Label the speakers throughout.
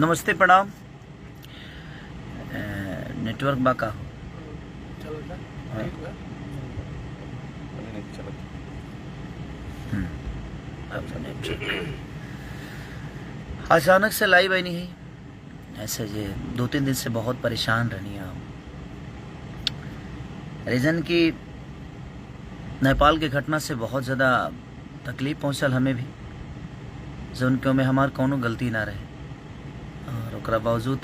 Speaker 1: नमस्ते प्रणाम। नेटवर्क बाका हो अचानक से लाइव आई नहीं ऐसे जे 2-3 दिन से बहुत परेशान रहनी है। रीजन की नेपाल के घटना से बहुत ज़्यादा तकलीफ पहुँचल हमें भी, जो उनके में हमार कोनो गलती ना रहे और ओकरा बावजूद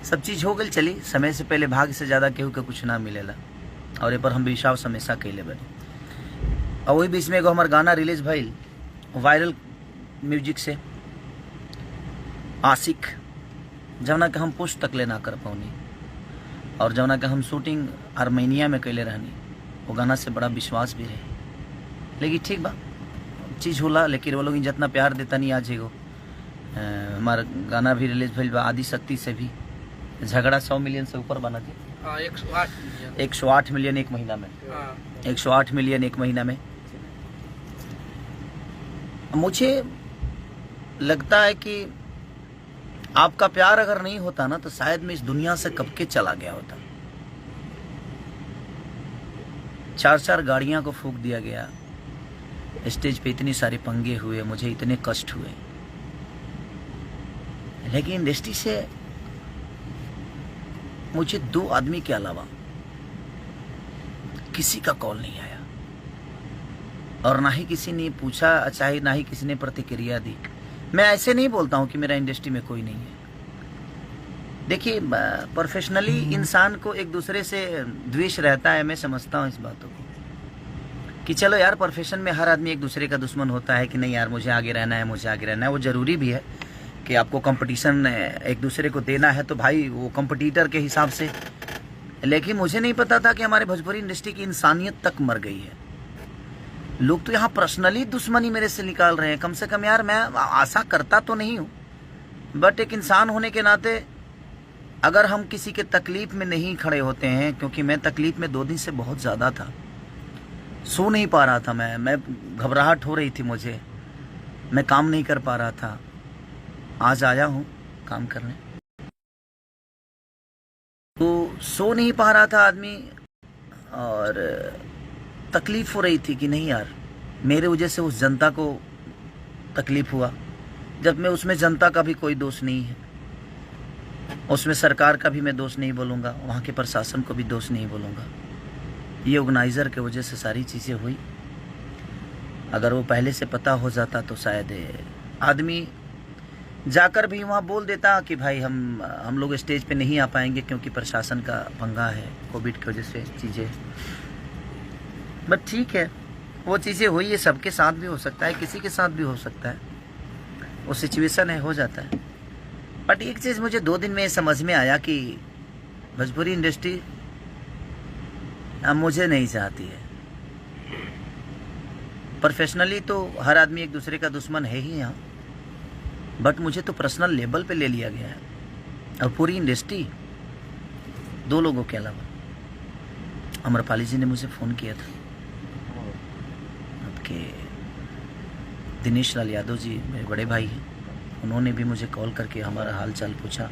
Speaker 1: सब चीज़ हो गई। चली समय से पहले भाग से ज़्यादा केहू के कुछ ना मिलेला और ये पर हम विश्वास हमेशा कैले बने। और वही बीच में एगो हमार गाना रिलीज भइल वायरल म्यूजिक से आशिक, जवना के हम पुष्ट तक ले ना कर पाऊनी और जवना के हम शूटिंग आर्मेनिया में कैले रहनी। वो गाना से बड़ा विश्वास भी रहे, लेकिन ठीक बा चीज़ होला। लेकिन वो लोग जितना प्यार देता नहीं आज एगो हमारा गाना भी रिलीज भइल बा आदि शक्ति से भी। झगड़ा 100 मिलियन से ऊपर बना थी। 108 मिलियन एक महीना में। 108 मिलियन एक महीना में। मुझे लगता है कि आपका प्यार अगर नहीं होता ना तो शायद मैं इस दुनिया से कब के चला गया होता। 4-4 गाड़ियां को फूंक दिया गया, स्टेज पे इतने सारे पंगे हुए, मुझे इतने कष्ट हुए, लेकिन इंडस्ट्री से मुझे 2 आदमी के अलावा किसी का कॉल नहीं आया और ना ही किसी ने पूछा, चाहे ना ही किसी ने प्रतिक्रिया दी। मैं ऐसे नहीं बोलता हूं कि मेरा इंडस्ट्री में कोई नहीं है। देखिए, प्रोफेशनली इंसान को एक दूसरे से द्वेष रहता है। मैं समझता हूं इस बातों को कि चलो यार, प्रोफेशन में हर आदमी एक दूसरे का दुश्मन होता है कि नहीं यार मुझे आगे रहना है, मुझे आगे रहना है। वो जरूरी भी है कि आपको कंपटीशन एक दूसरे को देना है तो भाई वो कंपटीटर के हिसाब से। लेकिन मुझे नहीं पता था कि हमारे भोजपुरी इंडस्ट्री की इंसानियत तक मर गई है। लोग तो यहाँ पर्सनली दुश्मनी मेरे से निकाल रहे हैं। कम से कम यार, मैं आशा करता तो नहीं हूँ, बट एक इंसान होने के नाते अगर हम किसी के तकलीफ में नहीं खड़े होते हैं, क्योंकि मैं तकलीफ में 2 दिन से बहुत ज़्यादा था, सो नहीं पा रहा था। मैं घबराहट हो रही थी मुझे, मैं काम नहीं कर पा रहा था। आज आया हूँ काम करने, तो सो नहीं पा रहा था आदमी और तकलीफ हो रही थी कि नहीं यार, मेरे वजह से उस जनता को तकलीफ हुआ। जब मैं उसमें जनता का भी कोई दोष नहीं है, उसमें सरकार का भी मैं दोष नहीं बोलूँगा, वहाँ के प्रशासन को भी दोष नहीं बोलूँगा। ये ऑर्गेनाइज़र के वजह से सारी चीज़ें हुई। अगर वो पहले से पता हो जाता तो शायद आदमी जाकर भी वहाँ बोल देता कि भाई हम लोग स्टेज पे नहीं आ पाएंगे क्योंकि प्रशासन का पंगा है, कोविड की वजह से चीज़ें। बट ठीक है, वो चीज़ें हुई, ये सबके साथ भी हो सकता है, किसी के साथ भी हो सकता है, वो सिचुएशन है, हो जाता है। बट एक चीज़ मुझे 2 दिन में समझ में आया कि भोजपुरी इंडस्ट्री अब मुझे नहीं चाहती है। प्रोफेशनली तो हर आदमी एक दूसरे का दुश्मन है ही यहाँ, बट मुझे तो पर्सनल लेवल पे ले लिया गया है। और पूरी इंडस्ट्री 2 लोगों के अलावा, अमरपाली जी ने मुझे फ़ोन किया था, आपके दिनेश लाल यादव जी मेरे बड़े भाई हैं, उन्होंने भी मुझे कॉल करके हमारा हाल चाल पूछा।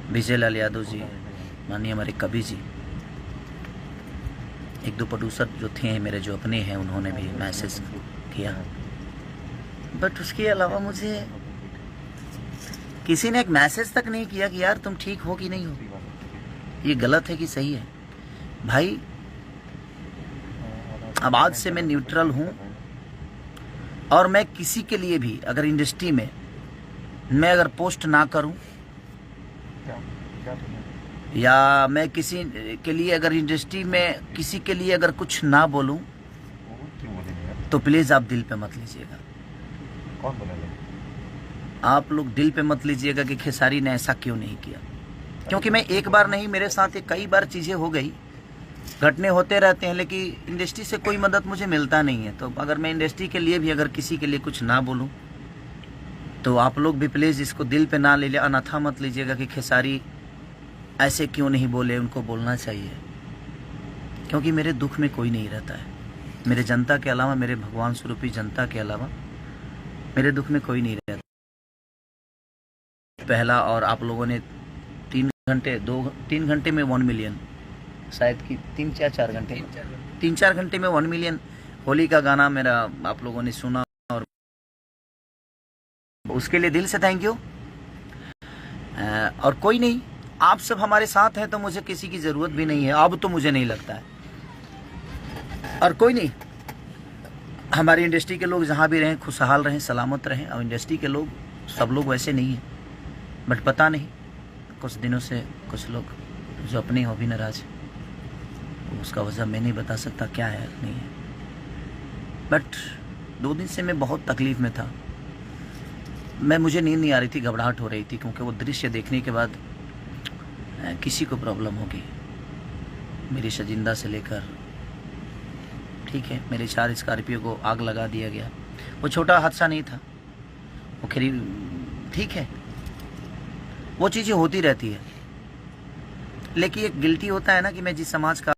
Speaker 1: विजय लाल यादव जी, माननीय हमारे कवि जी, 1-2 प्रोड्यूसर जो थे मेरे जो अपने हैं, उन्होंने भी मैसेज किया। बट उसके अलावा मुझे किसी ने एक मैसेज तक नहीं किया कि यार तुम ठीक हो कि नहीं हो, ये गलत है कि सही है। भाई अब आज से मैं न्यूट्रल हूं और मैं किसी के लिए भी अगर इंडस्ट्री में मैं अगर पोस्ट ना करूं या मैं किसी के लिए अगर इंडस्ट्री में किसी के लिए अगर कुछ ना बोलूं तो प्लीज आप दिल पे मत लीजिएगा। आप लोग दिल पे मत लीजिएगा कि खेसारी ने ऐसा क्यों नहीं किया, क्योंकि मैं एक बार नहीं, मेरे साथ कई बार चीजें हो गई, घटने होते रहते हैं, लेकिन इंडस्ट्री से कोई मदद मुझे मिलता नहीं है। तो अगर मैं इंडस्ट्री के लिए भी अगर किसी के लिए कुछ ना बोलूं तो आप लोग भी प्लीज़ इसको दिल पे ना ले लिया, अनाथा मत लीजिएगा कि खेसारी ऐसे क्यों नहीं बोले, उनको बोलना चाहिए। क्योंकि मेरे दुख में कोई नहीं रहता है, मेरे जनता के अलावा, मेरे भगवान स्वरूपी जनता के अलावा मेरे दुख में कोई नहीं रहता। पहला, और आप लोगों ने 3 घंटे में 1 मिलियन, शायद कि 3-4 घंटे में 1 मिलियन होली का गाना मेरा आप लोगों ने सुना, और उसके लिए दिल से थैंक यू। और कोई नहीं, आप सब हमारे साथ हैं तो मुझे किसी की ज़रूरत भी नहीं है, अब तो मुझे नहीं लगता है। और कोई नहीं, हमारी इंडस्ट्री के लोग जहाँ भी रहें खुशहाल रहें, सलामत रहें। और इंडस्ट्री के लोग सब लोग वैसे नहीं हैं, बट पता नहीं कुछ दिनों से कुछ लोग जो अपने हो भी नाराज, उसका वजह मैं नहीं बता सकता क्या है नहीं है, बट 2 दिन से मैं बहुत तकलीफ़ में था। मुझे नींद नहीं आ रही थी, घबराहट हो रही थी, क्योंकि वो दृश्य देखने के बाद किसी को प्रॉब्लम होगी। मेरी शजिंदा से लेकर, ठीक है, मेरे 4 स्कॉर्पियो को आग लगा दिया गया। वो छोटा हादसा नहीं था, वो खरी ठीक है, वो चीज़ें होती रहती है। लेकिन एक गिल्टी होता है ना कि मैं जिस समाज का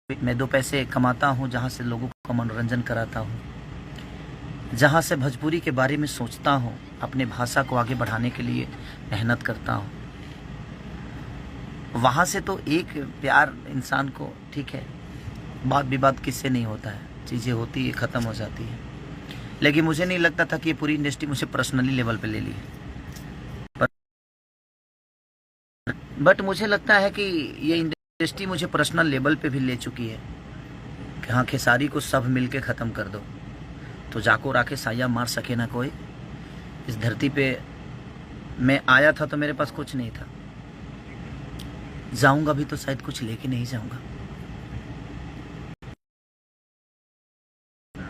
Speaker 1: मैं 2 पैसे कमाता हूँ, जहाँ से लोगों का मनोरंजन कराता हूँ, जहाँ से भोजपुरी के बारे में सोचता हूँ, अपने भाषा को आगे बढ़ाने के लिए मेहनत करता हूँ, वहाँ से तो एक प्यार इंसान को, ठीक है, बात विवाद किससे नहीं होता है, चीज़ें होती है, ख़त्म हो जाती है। लेकिन मुझे नहीं लगता था कि ये पूरी इंडस्ट्री मुझे पर्सनली लेवल पे ले ली है, बट मुझे लगता है कि ये इंडस्ट्री मुझे पर्सनल लेवल पे भी ले चुकी है कि हाँ, खेसारी को सब मिल के ख़त्म कर दो तो जाको राखे साया मार सके ना कोई। इस धरती पे मैं आया था तो मेरे पास कुछ नहीं था, जाऊंगा भी तो शायद कुछ लेके नहीं जाऊंगा,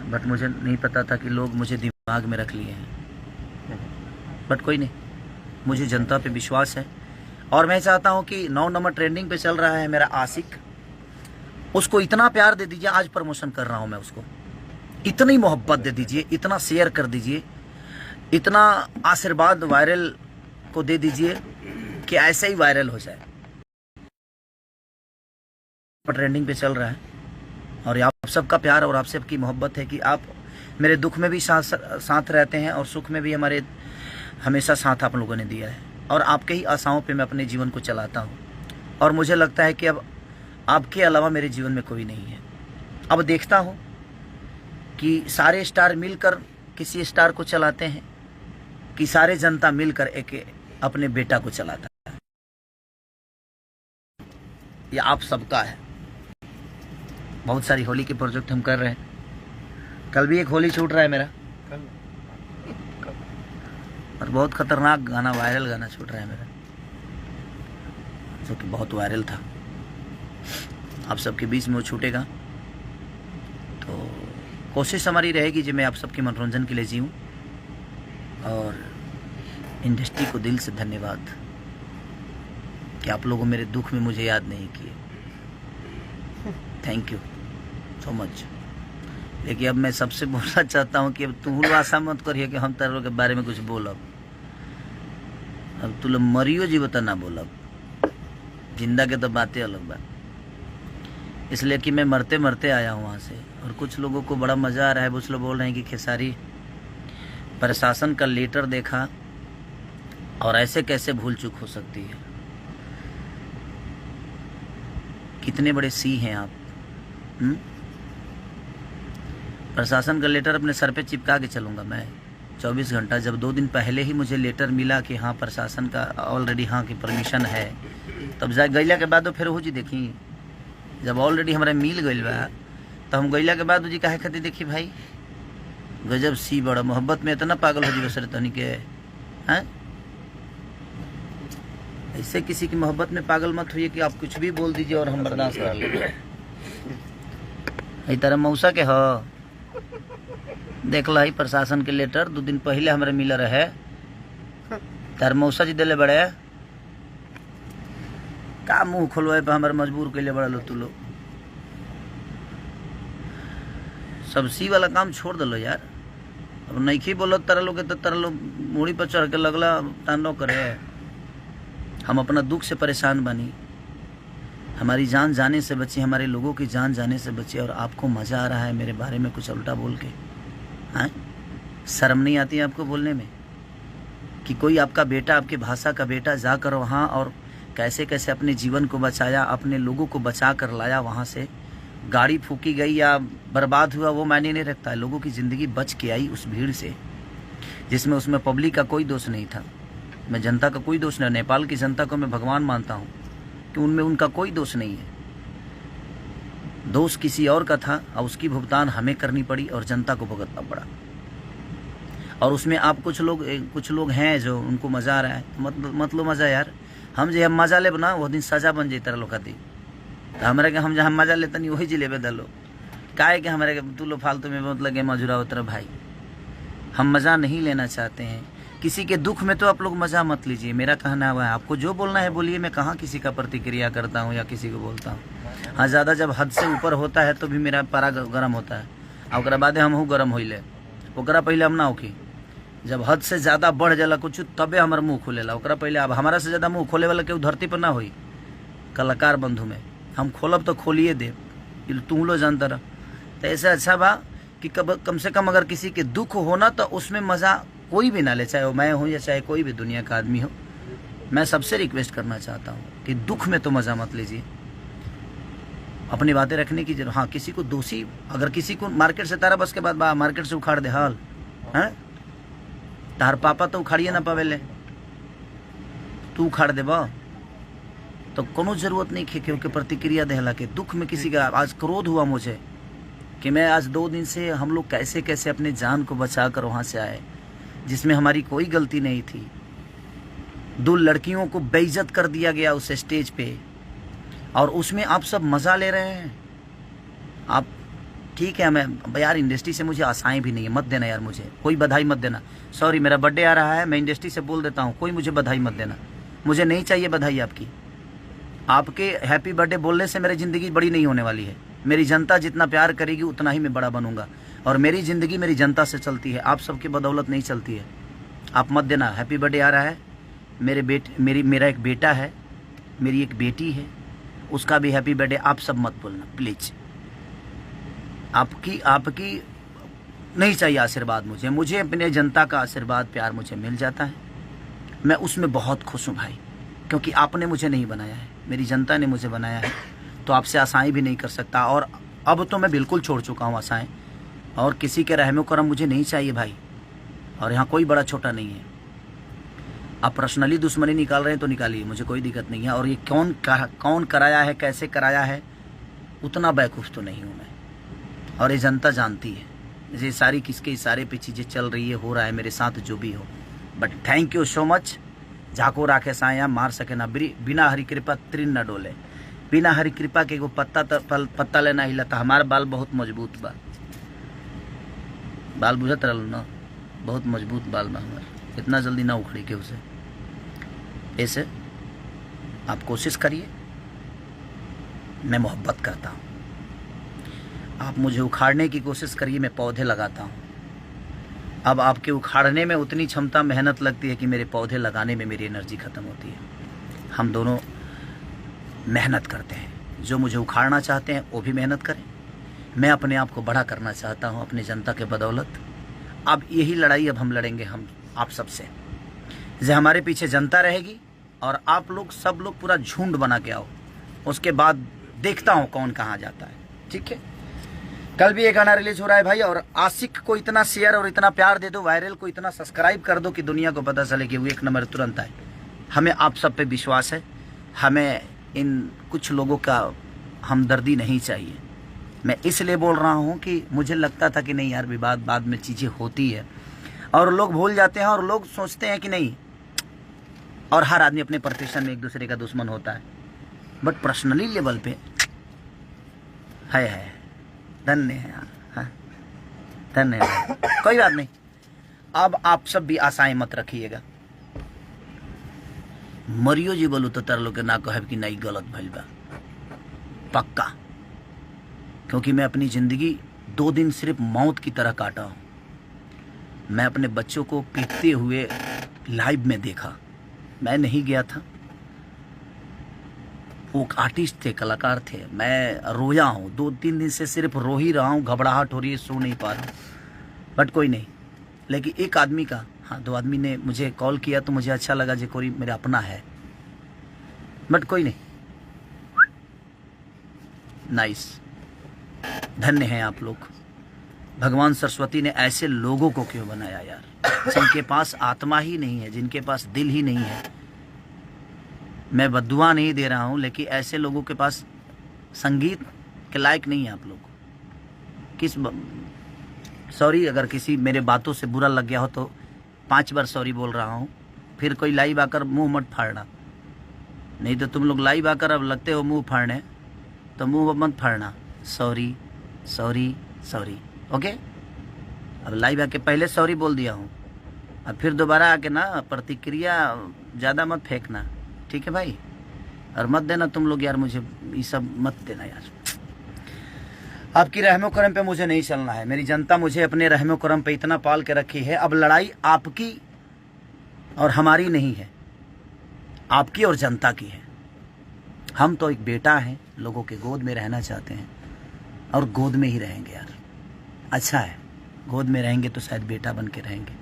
Speaker 1: बट मुझे नहीं पता था कि लोग मुझे दिमाग में रख लिए हैं। बट कोई नहीं, मुझे जनता पे विश्वास है, और मैं चाहता हूं कि 9 नंबर ट्रेंडिंग पे चल रहा है मेरा आशिक, उसको इतना प्यार दे दीजिए। आज प्रमोशन कर रहा हूं मैं उसको, इतनी मोहब्बत दे दीजिए, इतना शेयर कर दीजिए, इतना आशीर्वाद वायरल को दे दीजिए कि ऐसे ही वायरल हो जाए। ट्रेंडिंग पे चल रहा है, और आप सबका प्यार और आप सबकी मोहब्बत है कि आप मेरे दुख में भी साथ रहते हैं, और सुख में भी हमारे हमेशा साथ आप लोगों ने दिया है, और आपके ही आशाओं पे मैं अपने जीवन को चलाता हूँ। और मुझे लगता है कि अब आपके अलावा मेरे जीवन में कोई नहीं है। अब देखता हूँ कि सारे स्टार मिलकर किसी स्टार को चलाते हैं, कि सारे जनता मिलकर एक अपने बेटा को चलाता है। ये आप सबका है। बहुत सारी होली के प्रोजेक्ट हम कर रहे हैं। कल भी एक होली छूट रहा है मेरा, और बहुत खतरनाक गाना, वायरल गाना छूट रहा है मेरा, जो कि बहुत वायरल था। आप सबके बीच में वो छूटेगा, तो कोशिश हमारी रहेगी जी मैं आप सबके मनोरंजन के लिए जीऊँ। और इंडस्ट्री को दिल से धन्यवाद कि आप लोगों मेरे दुख में मुझे याद नहीं किए। Thank you so much. लेकिन अब मैं सबसे बोलना चाहता हूँ कि अब तू आशा मत करिए कि हम तेरे के बारे में कुछ बोलब। अब तू लोग मरियो जी बता ना बोलब, जिंदा के तो बातें अलग बा। इसलिए कि मैं मरते मरते आया हूँ वहाँ से, और कुछ लोगों को बड़ा मज़ा आ रहा है। कुछ लोग बोल रहे हैं कि खेसारी प्रशासन का लेटर देखा और ऐसे कैसे भूल चूक हो सकती है। कितने बड़े सी हैं आप। प्रशासन का लेटर अपने सर पे चिपका के चलूँगा मैं 24 घंटा। जब 2 दिन पहले ही मुझे लेटर मिला कि हाँ प्रशासन का ऑलरेडी हाँ की परमिशन है, तब जा गैला के बाद फिर हो जी देखी, जब ऑलरेडी हमारे मिल गई बा तो हम गैला के बाद जी काहे खातिर देखी भाई। गजब सी बड़ा मोहब्बत में इतना पागल हो जी बसरे तनी के हैं। ऐसे किसी की मोहब्बत में पागल मत होइए कि आप कुछ भी बोल दीजिए और हम बर्दाश्त कर लेंगे। तरह मौसा के हो देख ला प्रशासन के लेटर 2 दिन पहले हमारे मिल रहे, तार मौसा जी दिले बड़े का मुंह खोलवाए पे हमारे मजबूर कैले बड़ा लो। तू लो सब सी वाला काम छोड़ दलो यार। अब नहीं बोलो तारा लोग तो तारा लोग मूड़ी पर चढ़ के लगला तांडव करे। हम अपना दुख से परेशान बनी, हमारी जान जाने से बची, हमारे लोगों की जान जाने से बची, और आपको मज़ा आ रहा है मेरे बारे में कुछ उल्टा बोल के। हाँ शर्म नहीं आती है आपको बोलने में? कि कोई आपका बेटा, आपके भाषा का बेटा जाकर वहाँ और कैसे कैसे अपने जीवन को बचाया, अपने लोगों को बचा कर लाया वहाँ से। गाड़ी फूकी गई या बर्बाद हुआ वो मायने नहीं रखता है, लोगों की ज़िंदगी बच के आई उस भीड़ से, जिसमें उसमें पब्लिक का कोई दोष नहीं था। मैं जनता का कोई दोष नहीं, नेपाल की जनता को मैं भगवान मानता हूँ कि उनमें उनका कोई दोष नहीं है। दोष किसी और का था और उसकी भुगतान हमें करनी पड़ी और जनता को भुगतना पड़ा। और उसमें आप कुछ लोग हैं जो उनको मज़ा आ रहा है, मत लो मज़ा यार। हम जो हम मज़ा ले बना वो दिन सजा बन जाता लोग खाती, तो हमारे के हम जहाँ मज़ा लेते नहीं वही जिले दलो का है कि हमारे के तू लो फालतू में बहुत लगे मजुरा उतर भाई। हम मज़ा नहीं लेना चाहते हैं, किसी के दुख में तो आप लोग मज़ा मत लीजिए। मेरा कहना हुआ है, आपको जो बोलना है बोलिए, मैं कहाँ किसी का प्रतिक्रिया करता हूँ या किसी को बोलता हूँ। हाँ, ज़्यादा जब हद से ऊपर होता है तो भी मेरा पारा गर्म होता है, और बाद हम हूँ गर्म होइले, ओकरा पहले हम ना होखी। जब हद से ज़्यादा बढ़ जाला कुछ तबे हमार मुँह खुलेला, ओकरा पहले। अब हमारा से ज़्यादा मुँह खोले वाला केहू धरती पर ना होई। कलाकार बंधु में हम खोलब तो खोलिए दे, तुम लोग जानता रह। तो ऐसा अच्छा बा कि कम से कम अगर किसी के दुख हो ना तो उसमें मज़ा कोई भी ना ले, चाहे वो मैं हूँ या चाहे कोई भी दुनिया का आदमी हो। मैं सबसे रिक्वेस्ट करना चाहता हूँ कि दुख में तो मज़ा मत लीजिए, अपनी बातें रखने की जरूरत। हाँ, किसी को दोषी, अगर किसी को मार्केट से तारा बस के बाद मार्केट से उखाड़ दे हाल है, तार पापा तो उखाड़िए ना पावेले, तू उखाड़ दे बा तो कोनो जरूरत नहीं खे के प्रतिक्रिया देहला के। दुख में किसी का आज क्रोध हुआ मुझे कि मैं आज 2 दिन से हम लोग कैसे कैसे अपने जान को बचा कर वहाँ से आए, जिसमें हमारी कोई गलती नहीं थी। 2 लड़कियों को बेइज्जत कर दिया गया उस स्टेज पे, और उसमें आप सब मज़ा ले रहे हैं। आप ठीक है, मैं यार इंडस्ट्री से मुझे आशाएं भी नहीं है, मत देना यार, मुझे कोई बधाई मत देना। सॉरी, मेरा बर्थडे आ रहा है, मैं इंडस्ट्री से बोल देता हूँ, कोई मुझे बधाई मत देना, मुझे नहीं चाहिए बधाई आपकी। आपके हैप्पी बर्थडे बोलने से मेरी ज़िंदगी बड़ी नहीं होने वाली है। मेरी जनता जितना प्यार करेगी उतना ही मैं बड़ा बनूंगा, और मेरी ज़िंदगी मेरी जनता से चलती है, आप सबके बदौलत नहीं चलती है। आप मत देना। हैप्पी बर्थडे आ रहा है, मेरा एक बेटा है, मेरी एक बेटी है, उसका भी हैप्पी बर्थडे। आप सब मत बोलना प्लीज़। आपकी नहीं चाहिए आशीर्वाद मुझे अपने जनता का आशीर्वाद प्यार मुझे मिल जाता है। मैं उसमें बहुत खुश हूँ भाई, क्योंकि आपने मुझे नहीं बनाया है, मेरी जनता ने मुझे बनाया है। तो आपसे आशाएं भी नहीं कर सकता, और अब तो मैं बिल्कुल छोड़ चुका हूँ आशाएं, और किसी के रहमो करम मुझे नहीं चाहिए भाई। और यहाँ कोई बड़ा छोटा नहीं है। आप पर्सनली दुश्मनी निकाल रहे हैं तो निकालिए, मुझे कोई दिक्कत नहीं है। और ये कौन कराया है, कैसे कराया है, उतना बेवकूफ़ तो नहीं हूँ मैं, और ये जनता जानती है। ये सारी किसके इशारे पे चीज़ें चल रही है, हो रहा है मेरे साथ जो भी हो। But thank you so much. जाको राखे साया मार सके ना, बिना हरी कृपा तृण न डोले। बिना हरी कृपा के एगो पत्ता लेना हिलता। हमारा बाल बहुत मजबूत बा, बाल बुझत रहल ना, बहुत मजबूत बाल बा हमार, इतना जल्दी ना उखड़ी के उसे। ऐसे आप कोशिश करिए, मैं मोहब्बत करता हूँ। आप मुझे उखाड़ने की कोशिश करिए, मैं पौधे लगाता हूँ। अब आपके उखाड़ने में उतनी क्षमता मेहनत लगती है कि मेरे पौधे लगाने में मेरी एनर्जी ख़त्म होती है। हम दोनों मेहनत करते हैं। जो मुझे उखाड़ना चाहते हैं वो भी मेहनत करें, मैं अपने आप को बड़ा करना चाहता हूँ अपनी जनता के बदौलत। अब यही लड़ाई अब हम लड़ेंगे, हम आप सबसे। जो हमारे पीछे जनता रहेगी और आप लोग सब लोग पूरा झुंड बना के आओ, उसके बाद देखता हूँ कौन कहाँ जाता है। ठीक है, कल भी एक गाना रिलीज हो रहा है भाई, और आशिक को इतना शेयर और इतना प्यार दे दो, वायरल को इतना सब्सक्राइब कर दो कि दुनिया को पता चले कि वो 1 नंबर तुरंत आए। हमें आप सब पे विश्वास है, हमें इन कुछ लोगों का हमदर्दी नहीं चाहिए। मैं इसलिए बोल रहा हूँ कि मुझे लगता था कि नहीं यार, विवाद बाद में चीज़ें होती है और लोग भूल जाते हैं, और लोग सोचते हैं कि नहीं, और हर आदमी अपने प्रतिष्ठान में एक दूसरे का दुश्मन होता है। बट पर्सनली लेवल पे है धन्य है, हाँ धन्य है। कोई बात नहीं, अब आप सब भी आशाएं मत रखिएगा। मरियो जी बोलू तो तार लोग के ना कहे कि नहीं गलत भइल बा, पक्का। क्योंकि मैं अपनी ज़िंदगी 2 दिन सिर्फ मौत की तरह काटा हूँ। मैं अपने बच्चों को पीटते हुए लाइव में देखा, मैं नहीं गया था, वो आर्टिस्ट थे, कलाकार थे। मैं रोया हूँ 2-3 दिन से, सिर्फ रो ही रहा हूँ, घबराहट हो रही है, सो नहीं पा रहा हूँ। बट कोई नहीं, लेकिन एक आदमी का हाँ 2 आदमी ने मुझे कॉल किया तो मुझे अच्छा लगा जो कोई मेरा अपना है, बट कोई नहीं। नाइस, धन्य हैं आप लोग। भगवान सरस्वती ने ऐसे लोगों को क्यों बनाया यार, जिनके पास आत्मा ही नहीं है, जिनके पास दिल ही नहीं है। मैं बद्दुआ नहीं दे रहा हूँ, लेकिन ऐसे लोगों के पास संगीत के लायक नहीं है आप लोग। सॉरी अगर किसी मेरे बातों से बुरा लग गया हो तो 5 बार सॉरी बोल रहा हूँ। फिर कोई लाइव आकर मुंह मत फाड़ना, नहीं तो तुम लोग लाइव आकर अब लगते हो मुंह फाड़ने, तो मुंह मत फाड़ना। Sorry sorry sorry, okay. अब लाइव आके पहले सॉरी बोल दिया हूँ, अब फिर दोबारा आके ना प्रतिक्रिया ज़्यादा मत फेंकना, ठीक है भाई। और मत देना तुम लोग यार, मुझे ये सब मत देना यार। आपकी रहमो करम पे मुझे नहीं चलना है। मेरी जनता मुझे अपने रहमो करम पे इतना पाल के रखी है। अब लड़ाई आपकी और हमारी नहीं है, आपकी और जनता की है। हम तो एक बेटा हैं, लोगों के गोद में रहना चाहते हैं और गोद में ही रहेंगे यार। अच्छा है, गोद में रहेंगे तो शायद बेटा बन के रहेंगे,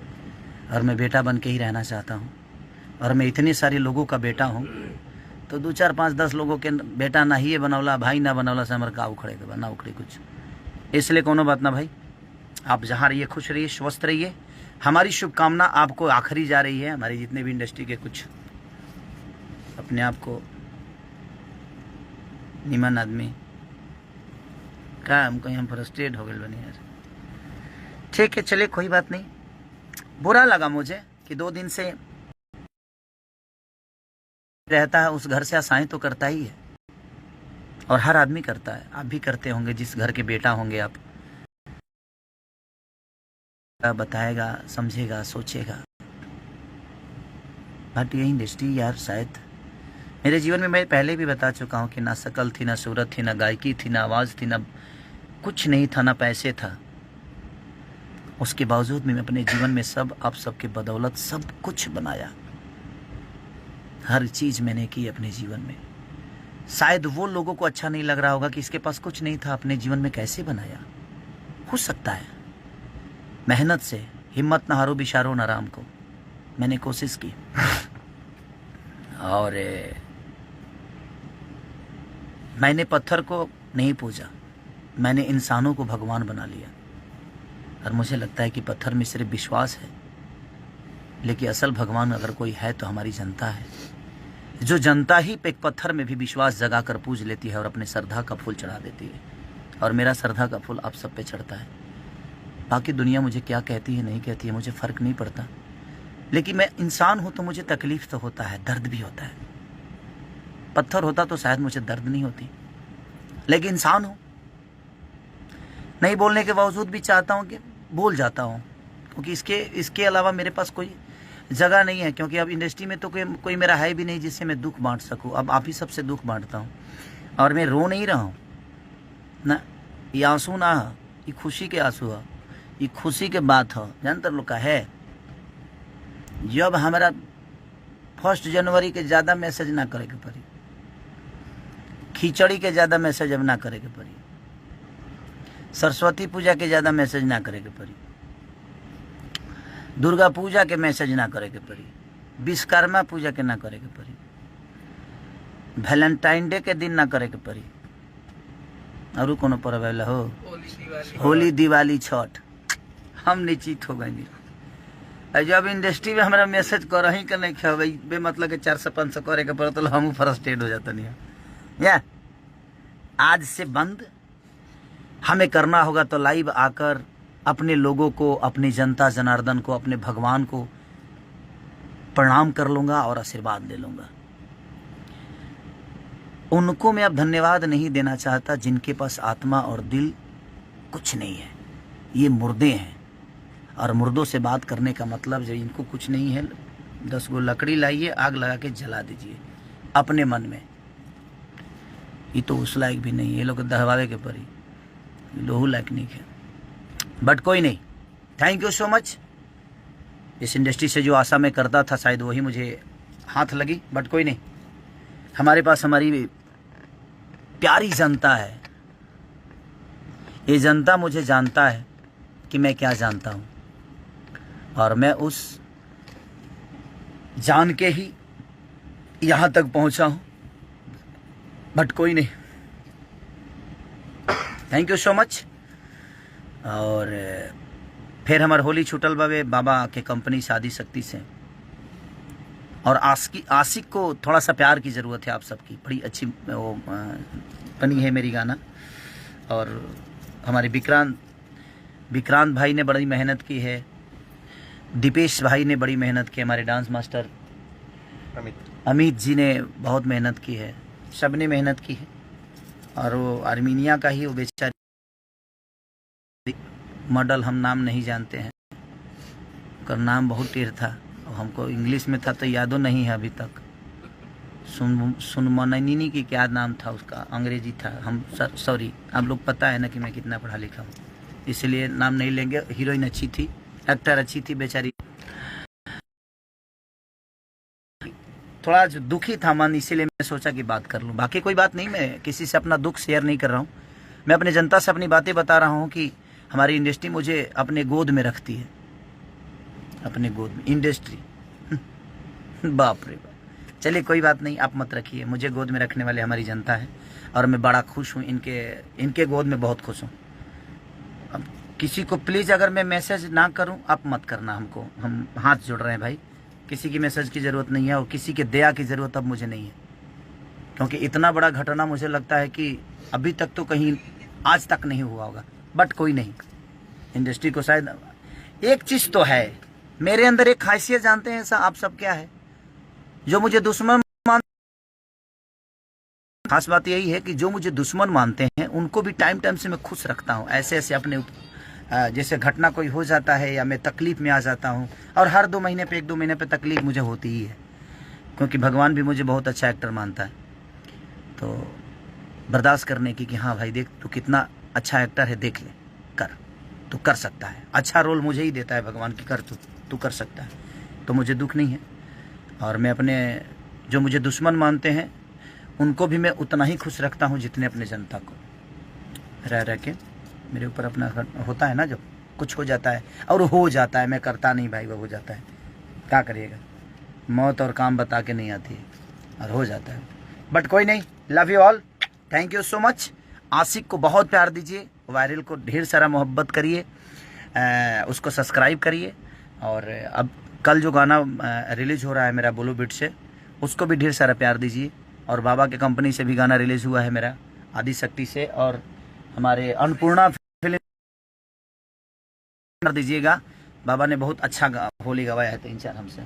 Speaker 1: और मैं बेटा बन के ही रहना चाहता हूँ। और मैं इतने सारे लोगों का बेटा हूँ, तो 2 4 5 10 लोगों के बेटा ना ही बनौला, भाई ना बनौला से हमारे का उखड़े के ना उखड़े कुछ। इसलिए कोनो बात ना भाई, आप जहाँ रहिए खुश रहिए, स्वस्थ रहिए। हमारी शुभकामना आपको आखिरी जा रही है। हमारी जितने भी इंडस्ट्री के कुछ अपने आप को निमन आदमी का हम कहीं हम फ्रस्ट्रेट हो गए बने यार। ठीक है चलिए, कोई बात नहीं। बुरा लगा मुझे कि 2 दिन से रहता है उस घर से आशाएं तो करता ही है, और हर आदमी करता है। आप भी करते होंगे, जिस घर के बेटा होंगे आप। बताएगा, समझेगा, सोचेगा। बट ये इंडस्ट्री यार, शायद मेरे जीवन में मैं पहले भी बता चुका हूँ कि ना शकल थी, ना सूरत थी, ना गायकी थी, ना आवाज़ थी, ना कुछ नहीं था, ना पैसे था। उसके बावजूद भी मैं अपने जीवन में सब आप सबके बदौलत सब कुछ बनाया। हर चीज़ मैंने की अपने जीवन में। शायद वो लोगों को अच्छा नहीं लग रहा होगा कि इसके पास कुछ नहीं था, अपने जीवन में कैसे बनाया। हो सकता है, मेहनत से हिम्मत न हारो बिशारो न राम को। मैंने कोशिश की और मैंने पत्थर को नहीं पूजा, मैंने इंसानों को भगवान बना लिया। और मुझे लगता है कि पत्थर में सिर्फ विश्वास है, लेकिन असल भगवान अगर कोई है तो हमारी जनता है। जो जनता ही एक पत्थर में भी विश्वास जगा कर पूज लेती है और अपने श्रद्धा का फूल चढ़ा देती है। और मेरा श्रद्धा का फूल आप सब पे चढ़ता है। बाकी दुनिया मुझे क्या कहती है नहीं कहती है मुझे फ़र्क नहीं पड़ता, लेकिन मैं इंसान हूँ तो मुझे तकलीफ तो होता है, दर्द भी होता है। पत्थर होता तो शायद मुझे दर्द नहीं होती, लेकिन इंसान हूँ। नहीं बोलने के बावजूद भी चाहता हूँ कि बोल जाता हूँ, क्योंकि इसके अलावा मेरे पास कोई जगह नहीं है। क्योंकि अब इंडस्ट्री में तो कोई मेरा है भी नहीं जिससे मैं दुख बांट सकूं। अब आप ही सबसे दुख बांटता हूं, और मैं रो नहीं रहा हूं ना। ये आंसू ना, ये खुशी के आंसू है, ये खुशी के बात है। जानते लोग का है, जब हमारा 1 जनवरी के ज़्यादा मैसेज ना करे के पड़ी, खिचड़ी के ज़्यादा मैसेज अब ना करे के पड़ी, सरस्वती पूजा के ज़्यादा मैसेज ना करे के पड़ी, दुर्गा पूजा के मैसेज ना करे के पड़ी, विश्वकर्मा पूजा के ना करे के पड़ी, वैलेंटाइन डे के दिन ना करे के पड़ी, और कोनो पर्व हो, होली, दिवाली, छठ, हम निश्चित हो गए। जब इंडस्ट्री में हमारा मैसेज कर ही के नहीं खेबे बे मतलब के 400-500 करे के पड़े तो हम फ्रस्ट्रेट हो जाता नहीं या। आज से बंद, हमें करना होगा तो लाइव आकर अपने लोगों को, अपनी जनता जनार्दन को, अपने भगवान को प्रणाम कर लूँगा और आशीर्वाद ले लूँगा। उनको मैं अब धन्यवाद नहीं देना चाहता जिनके पास आत्मा और दिल कुछ नहीं है। ये मुर्दे हैं, और मुर्दों से बात करने का मतलब जो इनको कुछ नहीं है, 10 गो लकड़ी लाइए, आग लगा के जला दीजिए अपने मन में। ये तो उस लायक भी नहीं है, ये लोग दहवावे के परी, लोहू लायक नहीं है। बट कोई नहीं, थैंक यू सो मच। इस इंडस्ट्री से जो आशा मैं करता था शायद वही मुझे हाथ लगी, बट कोई नहीं। हमारे पास हमारी प्यारी जनता है। ये जनता मुझे जानता है कि मैं क्या जानता हूँ, और मैं उस जान के ही यहाँ तक पहुँचा हूँ, बट कोई नहीं। Thank you so much. और फिर हमार होली छूटल बाबे बाबा के कंपनी शादी शक्ति से। और आशिक को थोड़ा सा प्यार की ज़रूरत है आप सबकी। बड़ी अच्छी वो बनी है मेरी गाना। और हमारे विक्रांत भाई ने बड़ी मेहनत की है, दीपेश भाई ने बड़ी मेहनत की, हमारे डांस मास्टर अमित जी ने बहुत मेहनत की है, सब ने मेहनत की है। और वो आर्मीनिया का ही वो बेचारी मॉडल, हम नाम नहीं जानते हैं, उसका नाम बहुत टेढ़ था, हमको इंग्लिश में था तो यादों नहीं है अभी तक। सुनमननी की क्या नाम था उसका, अंग्रेजी था। हम सॉरी, आप लोग पता है ना कि मैं कितना पढ़ा लिखा हूँ, इसलिए नाम नहीं लेंगे। हीरोइन अच्छी थी, एक्टर अच्छी थी, बेचारी थोड़ा दुखी था मन, इसीलिए मैं सोचा कि बात कर लूँ। बाकी कोई बात नहीं, मैं किसी से अपना दुख शेयर नहीं कर रहा हूँ। मैं अपने जनता से अपनी बातें बता रहा हूँ कि हमारी इंडस्ट्री मुझे अपने गोद में रखती है, अपने गोद में इंडस्ट्री। बाप रे बाप। चलिए कोई बात नहीं, आप मत रखिए, मुझे गोद में रखने वाले हमारी जनता है और मैं बड़ा खुश हूँ, इनके गोद में बहुत खुश हूँ। अब किसी को प्लीज़ अगर मैं मैसेज ना करूँ आप मत करना हमको, हम हाथ जोड़ रहे हैं भाई। किसी की मैसेज की ज़रूरत नहीं है और किसी के दया की ज़रूरत अब मुझे नहीं है, क्योंकि इतना बड़ा घटना मुझे लगता है कि अभी तक तो कहीं आज तक नहीं हुआ होगा। बट कोई नहीं, इंडस्ट्री को शायद एक चीज़ तो है, मेरे अंदर एक खासियत जानते हैं ऐसा आप सब क्या है, जो मुझे दुश्मन खास बात यही है कि जो मुझे दुश्मन मानते हैं उनको भी टाइम टाइम से मैं खुश रखता हूँ। ऐसे ऐसे अपने जैसे घटना कोई हो जाता है या मैं तकलीफ में आ जाता हूँ, और हर 2 महीने पे 1-2 महीने पे तकलीफ मुझे होती ही है, क्योंकि भगवान भी मुझे बहुत अच्छा एक्टर मानता है। तो बर्दाश्त करने की कि हाँ भाई देख तू कितना अच्छा एक्टर है, देख ले, तू कर सकता है। अच्छा रोल मुझे ही देता है भगवान की, कर तू कर सकता है, तो मुझे दुख नहीं है। और मैं अपने जो मुझे दुश्मन मानते हैं उनको भी मैं उतना ही खुश रखता हूँ जितने अपने जनता को। रह के मेरे ऊपर अपना होता है ना, जब कुछ हो जाता है, और हो जाता है, मैं करता नहीं भाई, वो हो जाता है, क्या करिएगा, मौत और काम बता के नहीं आती है, और हो जाता है। बट कोई नहीं, love you all, thank you so much. आशिक को बहुत प्यार दीजिए, वायरल को ढेर सारा मोहब्बत करिए, उसको सब्सक्राइब करिए। और अब कल जो गाना रिलीज हो रहा है मेरा बोलो बिट से, उसको भी ढेर सारा प्यार दीजिए। और बाबा के कंपनी से भी गाना रिलीज हुआ है मेरा आदि शक्ति से, और हमारे अन्नपूर्णा फिल्म कर दीजिएगा। बाबा ने बहुत अच्छा होली गवाया है 3-4 हमसे,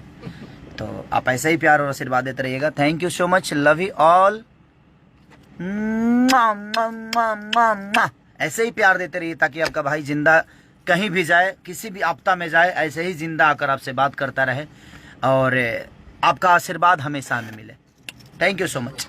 Speaker 1: तो आप ऐसा ही प्यार और आशीर्वाद देते रहिएगा। Thank you so much, love you all. ऐसे ही प्यार देते रहिए ताकि आपका भाई जिंदा कहीं भी जाए, किसी भी आपदा में जाए, ऐसे ही जिंदा आकर आपसे बात करता रहे और आपका आशीर्वाद हमेशा हमें मिले। Thank you so much.